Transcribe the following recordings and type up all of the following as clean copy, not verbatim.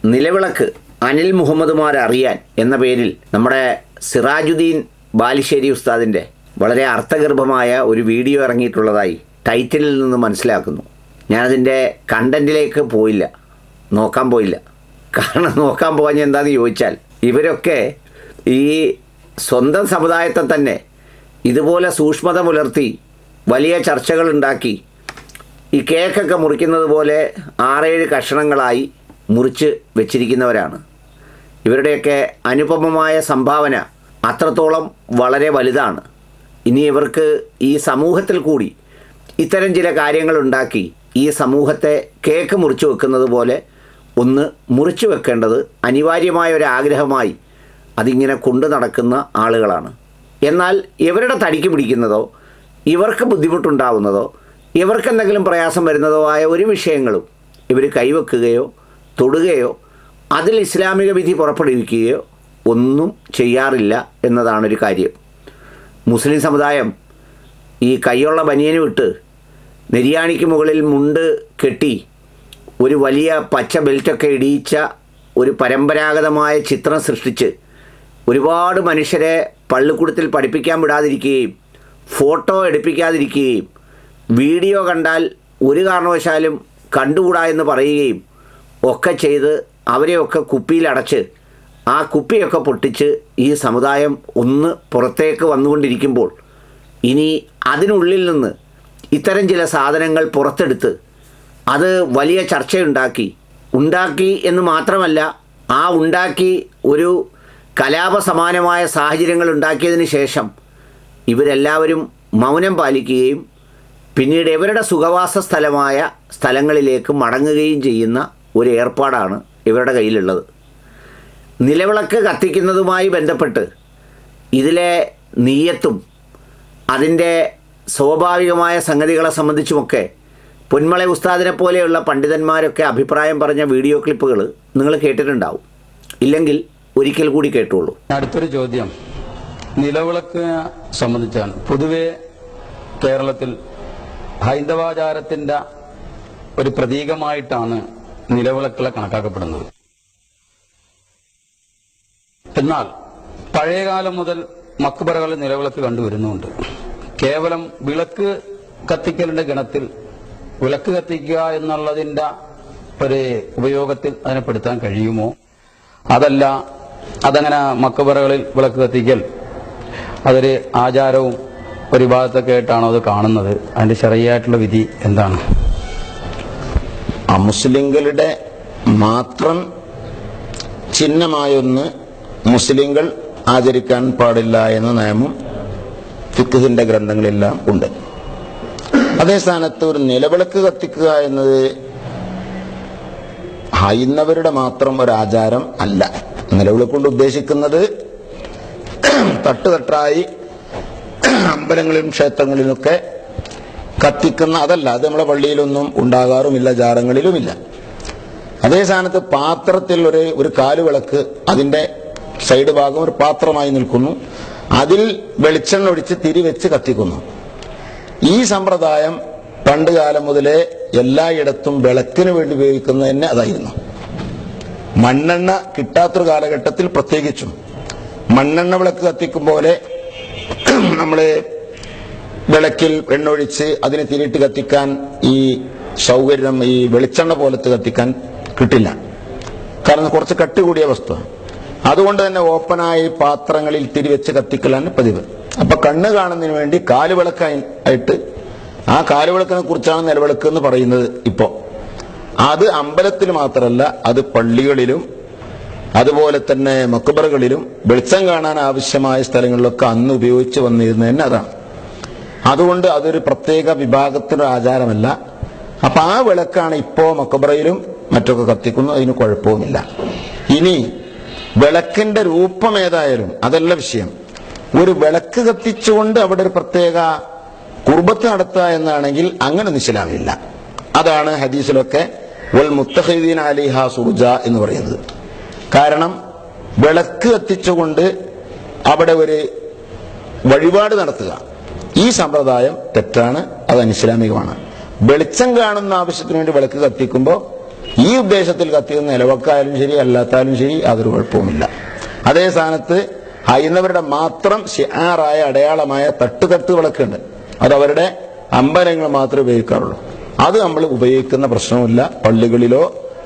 നിലവിളക്ക് അനിൽ മുഹമ്മദ്മാർ അറിയാൻ എന്ന പേരിൽ നമ്മുടെ സിറാജുദ്ദീൻ ബാലുശ്ശേരി ഉസ്താദിൻ്റെ വളരെ അർത്ഥഗർഭമായ ഒരു വീഡിയോ ഇറങ്ങിയിട്ടുള്ളതായി ടൈറ്റിലിൽ നിന്ന് മനസ്സിലാക്കുന്നു. ഞാനതിൻ്റെ കണ്ടൻറ്റിലേക്ക് നോക്കാൻ പോയില്ല. കാരണം നോക്കാൻ പോകാൻ എന്താണെന്ന് ചോദിച്ചാൽ, ഇവരൊക്കെ ഈ സ്വന്തം സമുദായത്തെ തന്നെ ഇതുപോലെ സൂക്ഷ്മത പുലർത്തി വലിയ ചർച്ചകളുണ്ടാക്കി ഈ കേക്കൊക്കെ മുറിക്കുന്നത് പോലെ 6-7 കഷണങ്ങളായി മുറിച്ച് വെച്ചിരിക്കുന്നവരാണ്. ഇവരുടെയൊക്കെ അനുപമമായ സംഭാവന അത്രത്തോളം വളരെ വലുതാണ്. ഇനി ഇവർക്ക് ഈ സമൂഹത്തിൽ കൂടി ഇത്തരം ചില കാര്യങ്ങളുണ്ടാക്കി ഈ സമൂഹത്തെ കേക്ക് മുറിച്ചു വെക്കുന്നത് പോലെ ഒന്ന് മുറിച്ചു വെക്കേണ്ടത് അനിവാര്യമായ ഒരു ആഗ്രഹമായി അതിങ്ങനെ കൊണ്ടു നടക്കുന്ന ആളുകളാണ്. എന്നാൽ ഇവരുടെ തടിക്ക് പിടിക്കുന്നതോ ഇവർക്ക് ബുദ്ധിമുട്ടുണ്ടാവുന്നതോ ഇവർക്കെന്തെങ്കിലും പ്രയാസം വരുന്നതോ ആയ ഒരു വിഷയങ്ങളും ഇവർ കൈവെക്കുകയോ തൊടുകയോ അതിൽ ഇസ്ലാമിക വിധി പുറപ്പെടുവിക്കുകയോ ഒന്നും ചെയ്യാറില്ല എന്നതാണൊരു കാര്യം. മുസ്ലിം സമുദായം ഈ കൈയുള്ള ബനിയന് വിട്ട് നെരിയാണിക്ക് മുകളിൽ മുണ്ട് കെട്ടി ഒരു വലിയ പച്ച ബെൽറ്റൊക്കെ ഇടിയിച്ച ഒരു പരമ്പരാഗതമായ ചിത്രം സൃഷ്ടിച്ച് ഒരുപാട് മനുഷ്യരെ പള്ളിക്കൂടത്തിൽ പഠിപ്പിക്കാൻ വിടാതിരിക്കുകയും ഫോട്ടോ എടുപ്പിക്കാതിരിക്കുകയും വീഡിയോ കണ്ടാൽ ഒരു കാരണവശാലും കണ്ടുകൂടാ എന്ന് പറയുകയും ഒക്കെ ചെയ്ത് അവരെയൊക്കെ കുപ്പിയിലടച്ച് ആ കുപ്പിയൊക്കെ പൊട്ടിച്ച് ഈ സമുദായം ഒന്ന് പുറത്തേക്ക് വന്നുകൊണ്ടിരിക്കുമ്പോൾ ഇനി അതിനുള്ളിൽ നിന്ന് ഇത്തരം ചില സാധനങ്ങൾ പുറത്തെടുത്ത് അത് വലിയ ചർച്ചയുണ്ടാക്കി എന്ന് മാത്രമല്ല, ആ ഉണ്ടാക്കി ഒരു കലാപസമാനമായ സാഹചര്യങ്ങൾ ഉണ്ടാക്കിയതിന് ശേഷം ഇവരെല്ലാവരും മൗനം പാലിക്കുകയും പിന്നീട് ഇവരുടെ സുഖവാസ സ്ഥലങ്ങളിലേക്ക് മടങ്ങുകയും ചെയ്യുന്ന ഒരു ഏർപ്പാടാണ് ഇവരുടെ കയ്യിലുള്ളത്. നിലവിളക്ക് കത്തിക്കുന്നതുമായി ബന്ധപ്പെട്ട് ഇതിലെ നിയ്യത്തും അതിൻ്റെ സ്വാഭാവികമായ സംഗതികളെ സംബന്ധിച്ചുമൊക്കെ പൊന്മള ഉസ്താദിനെ പോലെയുള്ള പണ്ഡിതന്മാരൊക്കെ അഭിപ്രായം പറഞ്ഞ വീഡിയോ ക്ലിപ്പുകൾ നിങ്ങൾ കേട്ടിട്ടുണ്ടാവും. ഇല്ലെങ്കിൽ ഒരിക്കൽ കൂടി കേട്ടോളൂ. അടുത്തൊരു ചോദ്യം നിലവിളക്ക് സംബന്ധിച്ചാണ്. പൊതുവെ കേരളത്തിൽ ഹൈന്ദവാചാരത്തിന്റെ ഒരു പ്രതീകമായിട്ടാണ് നിലവിളക്കുകളെ കണക്കാക്കപ്പെടുന്നത്. എന്നാൽ പഴയകാലം മുതൽ മക്ബറകളിൽ നിലവിളക്ക് കണ്ടുവരുന്നുണ്ട്. കേവലം വിളക്ക് കത്തിക്കലിന്റെ ഗണത്തിൽ വിളക്ക് കത്തിക്കുക എന്നുള്ളതിന്റെ ഒരു ഉപയോഗത്തിൽ അതിനെ പെടുത്താൻ കഴിയുമോ? അതല്ല, അതങ്ങനെ മക്ബറകളിൽ വിളക്ക് കത്തിക്കൽ അതൊരു ആചാരവും ഒരു വിഭാഗത്തൊക്കെ ആയിട്ടാണോ അത് കാണുന്നത്? അതിന്റെ ശരിയായിട്ടുള്ള വിധി എന്താണ്? മുസ്ലിങ്ങളുടെ മാത്രം ചിഹ്നമായൊന്ന് മുസ്ലിങ്ങൾ ആചരിക്കാൻ പാടില്ല എന്ന നിയമം ഫിഖ്ഹിന്റെ ഗ്രന്ഥങ്ങളെല്ലാം ഉണ്ട്. അതേ സ്ഥാനത്ത് ഒരു നിലവിളക്ക് കത്തിക്കുക എന്നത് ഹൈന്ദവരുടെ മാത്രം ഒരു ആചാരം അല്ല. നിലവിളക്ക് കൊണ്ട് ഉദ്ദേശിക്കുന്നത് തട്ടുതട്ടായി അമ്പലങ്ങളിലും ക്ഷേത്രങ്ങളിലൊക്കെ കത്തിക്കുന്ന അതല്ല. അത് നമ്മളെ പള്ളിയിലൊന്നും ഉണ്ടാകാറുമില്ല, ജാറങ്ങളിലുമില്ല. അതേ സ്ഥാനത്ത് പാത്രത്തിൽ ഒരു കാലുവിളക്ക്, അതിന്റെ സൈഡ് ഭാഗം ഒരു പാത്രമായി നിൽക്കുന്നു, അതിൽ വെളിച്ചെണ്ണ ഒഴിച്ച് തിരിവെച്ച് കത്തിക്കുന്നു. ഈ സമ്പ്രദായം പണ്ട് കാലം മുതലേ എല്ലായിടത്തും വിളക്കിന് വേണ്ടി ഉപയോഗിക്കുന്നത് തന്നെ അതായിരുന്നു. മണ്ണെണ്ണ കിട്ടാത്തൊരു കാലഘട്ടത്തിൽ പ്രത്യേകിച്ചും മണ്ണെണ്ണ വിളക്ക് കത്തിക്കും പോലെ നമ്മള് വിളക്കിൽ എണ്ണൊഴിച്ച് അതിന് തിരിയിട്ട് കത്തിക്കാൻ ഈ സൗകര്യം ഈ വെളിച്ചെണ്ണ പോലത്തെ കത്തിക്കാൻ കിട്ടില്ല. കാരണം കുറച്ച് കട്ടി കൂടിയ വസ്തു. അതുകൊണ്ട് തന്നെ ഓപ്പണായി പാത്രങ്ങളിൽ തിരിവെച്ച് കത്തിക്കലാണ് പതിവ്. അപ്പൊ കണ്ണ് കാണുന്നതിന് വേണ്ടി കാലുവിളക്കായിട്ട്, ആ കാലുവിളക്കിനെ കുറിച്ചാണ് നിലവിളക്ക് എന്ന് പറയുന്നത്. ഇപ്പോ അത് അമ്പലത്തിൽ മാത്രമല്ല, അത് പള്ളികളിലും അതുപോലെ തന്നെ മക്ബറകളിലും വെളിച്ചം കാണാൻ ആവശ്യമായ സ്ഥലങ്ങളിലൊക്കെ അന്ന് ഉപയോഗിച്ച് വന്നിരുന്നത് തന്നെ അതാണ്. അതുകൊണ്ട് അതൊരു പ്രത്യേക വിഭാഗത്തിന്റെ ആചാരമല്ല. അപ്പൊ ആ വിളക്കാണ് ഇപ്പോ മക്ബറയിലും മറ്റൊക്കെ കത്തിക്കുന്നു, അതിന് കുഴപ്പവുമില്ല. ഇനി വിളക്കിന്റെ രൂപം ഏതായാലും അതല്ല വിഷയം. ഒരു വിളക്ക് കത്തിച്ചുകൊണ്ട് അവിടെ ഒരു പ്രത്യേക കുർബത്ത് നടത്തുക എന്നാണെങ്കിൽ അങ്ങനെ ഇസ്ലാമില്ല. അതാണ് ഹദീസിലൊക്കെ വൽ മുത്തഖിദീന അലൈഹ സുർജ എന്ന് പറയുന്നത്. കാരണം വിളക്ക് കത്തിച്ചുകൊണ്ട് അവിടെ ഒരു വഴിപാട് നടത്തുക, ഈ സമ്പ്രദായം തെറ്റാണ്, അത് അനിസ്ലാമികമാണ്. വെളിച്ചം കാണുന്ന ആവശ്യത്തിന് വേണ്ടി വിളക്ക് കത്തിക്കുമ്പോൾ ഈ ഉദ്ദേശത്തിൽ കത്തിക്കുന്ന നിലവക്കായാലും ശരി അല്ലാത്താലും ശരി അതൊരു കുഴപ്പവുമില്ല. അതേ സ്ഥാനത്ത് ഹൈന്ദവരുടെ മാത്രം ഷിആറായ അടയാളമായ തട്ട് വിളക്കുണ്ട്. അത് അവരുടെ അമ്പലങ്ങൾ മാത്രമേ ഉപയോഗിക്കാറുള്ളൂ. അത് നമ്മൾ ഉപയോഗിക്കുന്ന പ്രശ്നമില്ല. പള്ളികളിലോ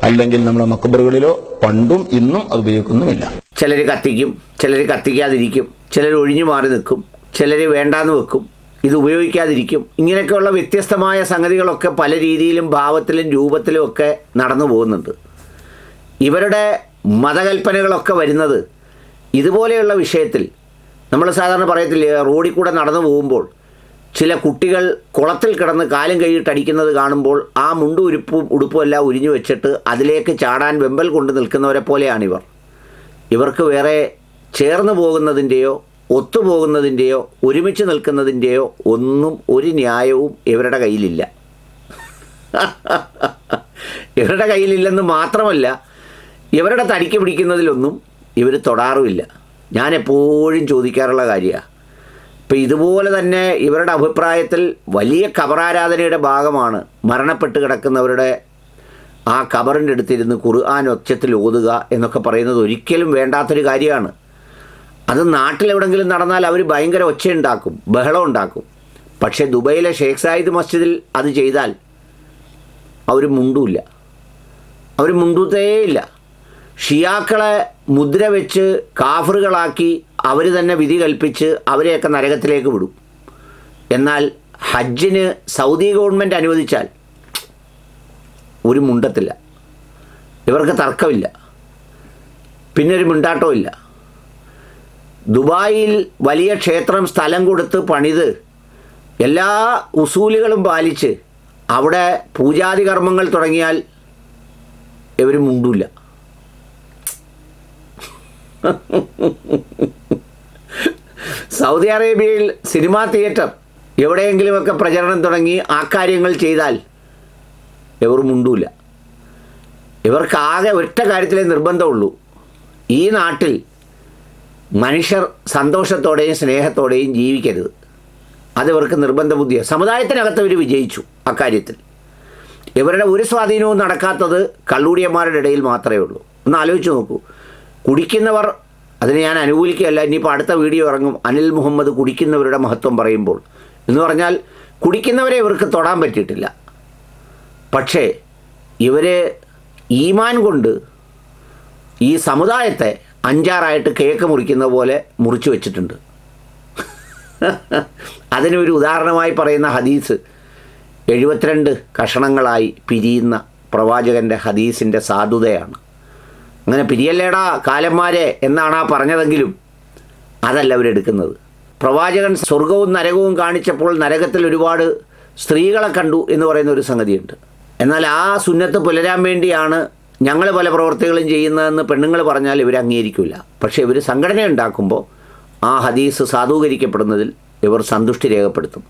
അല്ലെങ്കിൽ നമ്മുടെ മക്ബറുകളിലോ പണ്ടും ഇന്നും അത് ഉപയോഗിക്കുന്നുമില്ല. ചിലർ കത്തിക്കും, ചിലർ കത്തിക്കാതിരിക്കും, ചിലർ ഒഴിഞ്ഞു മാറി നിൽക്കും, ചിലർ വേണ്ടാന്ന് വെക്കും, ഇത് ഉപയോഗിക്കാതിരിക്കും. ഇങ്ങനെയൊക്കെയുള്ള വ്യത്യസ്തമായ സംഗതികളൊക്കെ പല രീതിയിലും ഭാവത്തിലും രൂപത്തിലും ഒക്കെ നടന്നു പോകുന്നുണ്ട്. ഇവരുടെ മതകൽപ്പനകളൊക്കെ വരുന്നത് ഇതുപോലെയുള്ള വിഷയത്തിൽ. നമ്മൾ സാധാരണ പറയത്തില്ലേ, റോഡിൽ കൂടെ നടന്നു പോകുമ്പോൾ ചില കുട്ടികൾ കുളത്തിൽ കിടന്ന് കാലും കൈയിട്ടടിക്കുന്നത് കാണുമ്പോൾ ആ മുണ്ടും ഉടുപ്പും എല്ലാം ഉരിഞ്ഞു വെച്ചിട്ട് അതിലേക്ക് ചാടാൻ വെമ്പൽ കൊണ്ട് നിൽക്കുന്നവരെ പോലെയാണിവർ. ഇവർക്ക് വേറെ ചേർന്ന് പോകുന്നതിൻ്റെയോ ഒത്തുപോകുന്നതിൻ്റെയോ ഒരുമിച്ച് നിൽക്കുന്നതിൻ്റെയോ ഒന്നും ഒരു ന്യായവും ഇവരുടെ കയ്യിലില്ല. ഇവരുടെ കയ്യിലില്ലെന്ന് മാത്രമല്ല, ഇവരുടെ തടിക്ക് പിടിക്കുന്നതിലൊന്നും ഇവർ തൊടാറുമില്ല. ഞാൻ എപ്പോഴും ചോദിക്കാറുള്ള കാര്യമാണ്. ഇപ്പം ഇതുപോലെ തന്നെ ഇവരുടെ അഭിപ്രായത്തിൽ വലിയ ഖബറാരാധനയുടെ ഭാഗമാണ് മരണപ്പെട്ട് കിടക്കുന്നവരുടെ ആ ഖബറിൻ്റെ അടുത്തിരുന്ന് ഖുർആൻ ഒച്ചത്തിൽ ഓതുക എന്നൊക്കെ പറയുന്നത് ഒരിക്കലും വേണ്ടാത്തൊരു കാര്യമാണ്. അത് നാട്ടിലെവിടെങ്കിലും നടന്നാൽ അവർ ഭയങ്കര ഒച്ചയുണ്ടാക്കും, ബഹളം ഉണ്ടാക്കും. പക്ഷേ ദുബൈയിലെ ഷേഖ് സായിദ് മസ്ജിദിൽ അത് ചെയ്താൽ അവർ മുണ്ടൂല്ല, അവർ മുണ്ടൂത്തേയില്ല. ഷിയാക്കളെ മുദ്ര വെച്ച് കാഫറുകളാക്കി അവർ തന്നെ വിധി കൽപ്പിച്ച് അവരെയൊക്കെ നരകത്തിലേക്ക് വിടും. എന്നാൽ ഹജ്ജിന് സൗദി ഗവൺമെൻറ് അനുവദിച്ചാൽ ഒരു മുണ്ടത്തില്ല. ഇവർക്ക് തർക്കമില്ല, പിന്നെ ഒരു മുണ്ടാട്ടവും ഇല്ല. ദുബായിൽ വലിയ ക്ഷേത്രം സ്ഥലം കൊടുത്ത് പണിത് എല്ലാ ഉസൂലുകളും പാലിച്ച് അവിടെ പൂജാതി കർമ്മങ്ങൾ തുടങ്ങിയാൽ ഇവർ മുണ്ടില്ല. സൗദി അറേബ്യയിൽ സിനിമാ തിയേറ്റർ എവിടെയെങ്കിലുമൊക്കെ പ്രചരണം തുടങ്ങി ആ കാര്യങ്ങൾ ചെയ്താൽ ഇവർ മുണ്ടൂല. ഇവർക്കാകെ ഒറ്റ കാര്യത്തിലേ നിർബന്ധമുള്ളൂ, ഈ നാട്ടിൽ മനുഷ്യർ സന്തോഷത്തോടെയും സ്നേഹത്തോടെയും ജീവിക്കരുത്. അതിവർക്ക് നിർബന്ധ ബുദ്ധിയാണ്. സമുദായത്തിനകത്ത് ഇവർ വിജയിച്ചു അക്കാര്യത്തിൽ. ഇവരുടെ ഒരു സ്വാധീനവും നടക്കാത്തത് കള്ളൂടിയന്മാരുടെ ഇടയിൽ മാത്രമേ ഉള്ളൂ. ഒന്ന് ആലോചിച്ച് നോക്കൂ. കുടിക്കുന്നവർ, അതിന് ഞാൻ അനുകൂലിക്കുകയല്ല, ഇനിയിപ്പോൾ അടുത്ത വീഡിയോ ഇറങ്ങും അനിൽ മുഹമ്മദ് കുടിക്കുന്നവരുടെ മഹത്വം പറയുമ്പോൾ. എന്ന് പറഞ്ഞാൽ കുടിക്കുന്നവരെ ഇവർക്ക് തൊടാൻ പറ്റിയിട്ടില്ല. പക്ഷേ ഇവർ ഈമാൻ കൊണ്ട് ഈ സമുദായത്തെ അഞ്ചാറായിട്ട് കേക്ക് മുറിക്കുന്ന പോലെ മുറിച്ചു വച്ചിട്ടുണ്ട്. അതിനൊരു ഉദാഹരണമായി പറയുന്ന ഹദീസ് 72 കഷണങ്ങളായി പിരിയുന്ന പ്രവാചകൻ്റെ ഹദീസിൻ്റെ സാധുതയാണ്. അങ്ങനെ പിരിയല്ലേടാ കാലന്മാരെ എന്നാണ് ആ പറഞ്ഞതെങ്കിലും അതല്ല അവരെടുക്കുന്നത്. പ്രവാചകൻ സ്വർഗവും നരകവും കാണിച്ചപ്പോൾ നരകത്തിൽ ഒരുപാട് സ്ത്രീകളെ കണ്ടു എന്ന് പറയുന്ന ഒരു സംഗതിയുണ്ട്. എന്നാൽ ആ സുന്നത്ത് പുലരാൻ വേണ്ടിയാണ് ഞങ്ങൾ പല പ്രവർത്തികളും ചെയ്യുന്നതെന്ന് പെണ്ണുങ്ങൾ പറഞ്ഞാൽ ഇവർ അംഗീകരിക്കില്ല. പക്ഷേ ഇവർ സംഘടന ഉണ്ടാക്കുമ്പോൾ ആ ഹദീസ് സാധൂകരിക്കപ്പെടുന്നതിൽ ഇവർ സന്തുഷ്ടി രേഖപ്പെടുത്തും.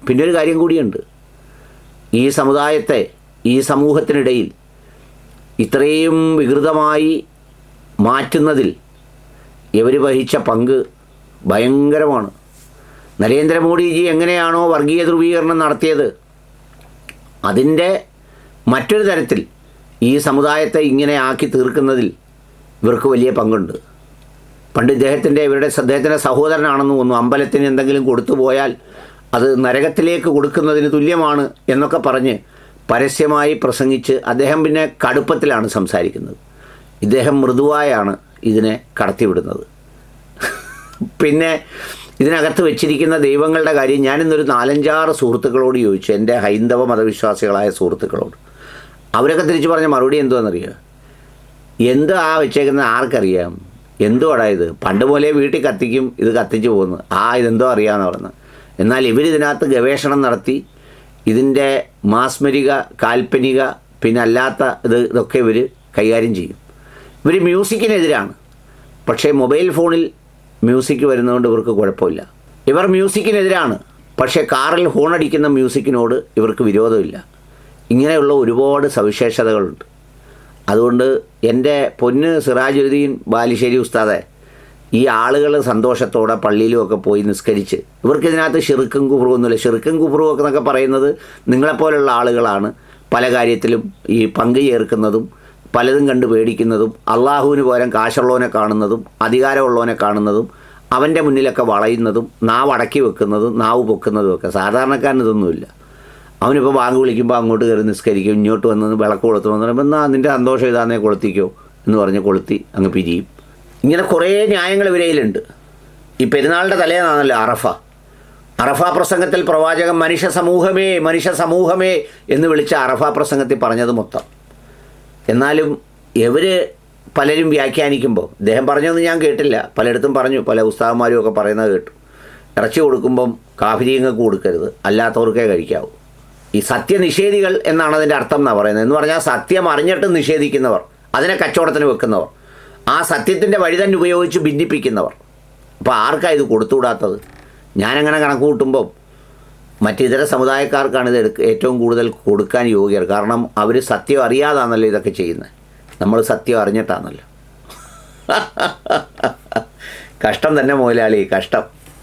പിന്നൊരു കാര്യം കൂടിയുണ്ട്. ഈ സമുദായത്തെ, ഈ സമൂഹത്തിനിടയിൽ ഇത്രയും വികൃതമായി മാറ്റുന്നതിൽ ഇവർ വഹിച്ച പങ്ക് ഭയങ്കരമാണ്. നരേന്ദ്രമോദിജി എങ്ങനെയാണോ വർഗീയ ധ്രുവീകരണം നടത്തിയത്, അതിൻ്റെ മറ്റൊരു തരത്തിൽ ഈ സമുദായത്തെ ഇങ്ങനെ ആക്കി തീർക്കുന്നതിൽ ഇവർക്ക് വലിയ പങ്കുണ്ട്. പണ്ട് അദ്ദേഹത്തിൻ്റെ സഹോദരനാണെന്ന് തോന്നുന്നു, അമ്പലത്തിന് എന്തെങ്കിലും കൊടുത്തു പോയാൽ അത് നരകത്തിലേക്ക് കൊടുക്കുന്നതിന് തുല്യമാണ് എന്നൊക്കെ പറഞ്ഞ് പരസ്യമായി പ്രസംഗിച്ച് അദ്ദേഹം പിന്നെ കടുപ്പത്തിലാണ് സംസാരിക്കുന്നത്. ഇദ്ദേഹം മൃദുവായാണ് ഇതിനെ കടത്തിവിടുന്നത്. പിന്നെ ഇതിനകത്ത് വെച്ചിരിക്കുന്ന ദൈവങ്ങളുടെ കാര്യം ഞാനിന്നൊരു 4-5 സുഹൃത്തുക്കളോട് ചോദിച്ചു, എൻ്റെ ഹൈന്ദവ മതവിശ്വാസികളായ സുഹൃത്തുക്കളോട്. അവരൊക്കെ തിരിച്ചു പറഞ്ഞ മറുപടി എന്തുവാണെന്നറിയാം? എന്ത് ആ വെച്ചേക്കുന്നത് ആർക്കറിയാം, എന്തുവാടാ ഇത്, പണ്ട് പോലെ വീട്ടിൽ കത്തിക്കും, ഇത് കത്തിച്ചു പോകുന്നു, ഇതെന്തോ അറിയാമെന്ന് പറഞ്ഞത്. എന്നാൽ ഇവരിതിനകത്ത് ഗവേഷണം നടത്തി ഇതിൻ്റെ മാസ്മരിക, കാൽപ്പനിക, പിന്നെ അല്ലാത്ത ഇതൊക്കെ ഇവർ കൈകാര്യം ചെയ്യും. ഇവർ മ്യൂസിക്കിനെതിരാണ്. പക്ഷേ മൊബൈൽ ഫോണിൽ മ്യൂസിക് വരുന്നതുകൊണ്ട് ഇവർക്ക് കുഴപ്പമില്ല. ഇവർ മ്യൂസിക്കിനെതിരാണ്, പക്ഷേ കാറിൽ ഹോണടിക്കുന്ന മ്യൂസിക്കിനോട് ഇവർക്ക് വിരോധമില്ല. ഇങ്ങനെയുള്ള ഒരുപാട് സവിശേഷതകളുണ്ട്. അതുകൊണ്ട് എൻ്റെ പൊന്ന് സിറാജുദ്ദീൻ ബാലുശ്ശേരി ഉസ്താദെ, ഈ ആളുകൾ സന്തോഷത്തോടെ പള്ളിയിലുമൊക്കെ പോയി നിസ്കരിച്ച്, ഇവർക്കിതിനകത്ത് ഷിർക്കും കുഫറും ഒന്നുമില്ല. ഷിർക്കും കുഫറും ഒക്കെ എന്നൊക്കെ പറയുന്നത് നിങ്ങളെപ്പോലുള്ള ആളുകളാണ് പല കാര്യത്തിലും ഈ പങ്ക് ചേർക്കുന്നതും പലതും കണ്ട് പേടിക്കുന്നതും അള്ളാഹുവിന് പകരം കാശുള്ളവനെ കാണുന്നതും അധികാരമുള്ളവനെ കാണുന്നതും അവൻ്റെ മുന്നിലൊക്കെ വളയുന്നതും നാവ് അടക്കി വെക്കുന്നതും നാവ് പൊക്കുന്നതും ഒക്കെ. സാധാരണക്കാരന് ഇതൊന്നുമില്ല. അവനിപ്പോൾ ബാങ്ക് വിളിക്കുമ്പോൾ അങ്ങോട്ട് കയറി നിസ്കരിക്കും, ഇങ്ങോട്ട് വന്ന് വിളക്ക് കൊളുത്തണമെന്ന് പറയുമ്പോൾ എന്നാൽ നിൻ്റെ സന്തോഷം ഇതാന്നേ കൊളുത്തിക്കോ എന്ന് പറഞ്ഞ് കൊളുത്തി അങ്ങ് പിരിയും. ഇങ്ങനെ കുറേ ന്യായങ്ങൾ ഇവരയിലുണ്ട്. ഈ പെരുന്നാളിൻ്റെ തലേന്നാണല്ലോ അറഫ പ്രസംഗത്തിൽ പ്രവാചകൻ മനുഷ്യ സമൂഹമേ എന്ന് വിളിച്ച അറഫ പ്രസംഗത്തിൽ പറഞ്ഞത് മൊത്തം. എന്നാലും ഇവർ പലരും വ്യാഖ്യാനിക്കുമ്പോൾ, അദ്ദേഹം പറഞ്ഞതൊന്നും ഞാൻ കേട്ടില്ല, പലയിടത്തും പറഞ്ഞു, പല ഉസ്താദന്മാരും ഒക്കെ പറയുന്നത് കേട്ടു, ഇറച്ചി കൊടുക്കുമ്പം കാഫിരീങ്ങൾക്ക് കൊടുക്കരുത്, അല്ലാത്തവർക്കേ കഴിക്കാവൂ. ഈ സത്യനിഷേധികൾ എന്നാണ് അതിൻ്റെ അർത്ഥം എന്നാണ് പറയുന്നത്. എന്ന് പറഞ്ഞാൽ സത്യം അറിഞ്ഞിട്ട് നിഷേധിക്കുന്നവർ, അതിനെ കച്ചവടത്തിന് വെക്കുന്നവർ, ആ സത്യത്തിൻ്റെ വഴി തന്നെ ഉപയോഗിച്ച് ഭിന്നിപ്പിക്കുന്നവർ. അപ്പോൾ ആർക്കാണ് ഇത് കൊടുത്തുകൂടാത്തത്? ഞാനങ്ങനെ കണക്ക് കൂട്ടുമ്പം മറ്റിതര സമുദായക്കാർക്കാണ് ഇത് ഏറ്റവും കൂടുതൽ കൊടുക്കാൻ യോഗ്യർ. കാരണം അവർ സത്യം അറിയാതാണല്ലോ ഇതൊക്കെ ചെയ്യുന്നത്, നമ്മൾ സത്യം അറിഞ്ഞിട്ടാണല്ലോ. കഷ്ടം തന്നെ മുതലാളി, കഷ്ടം.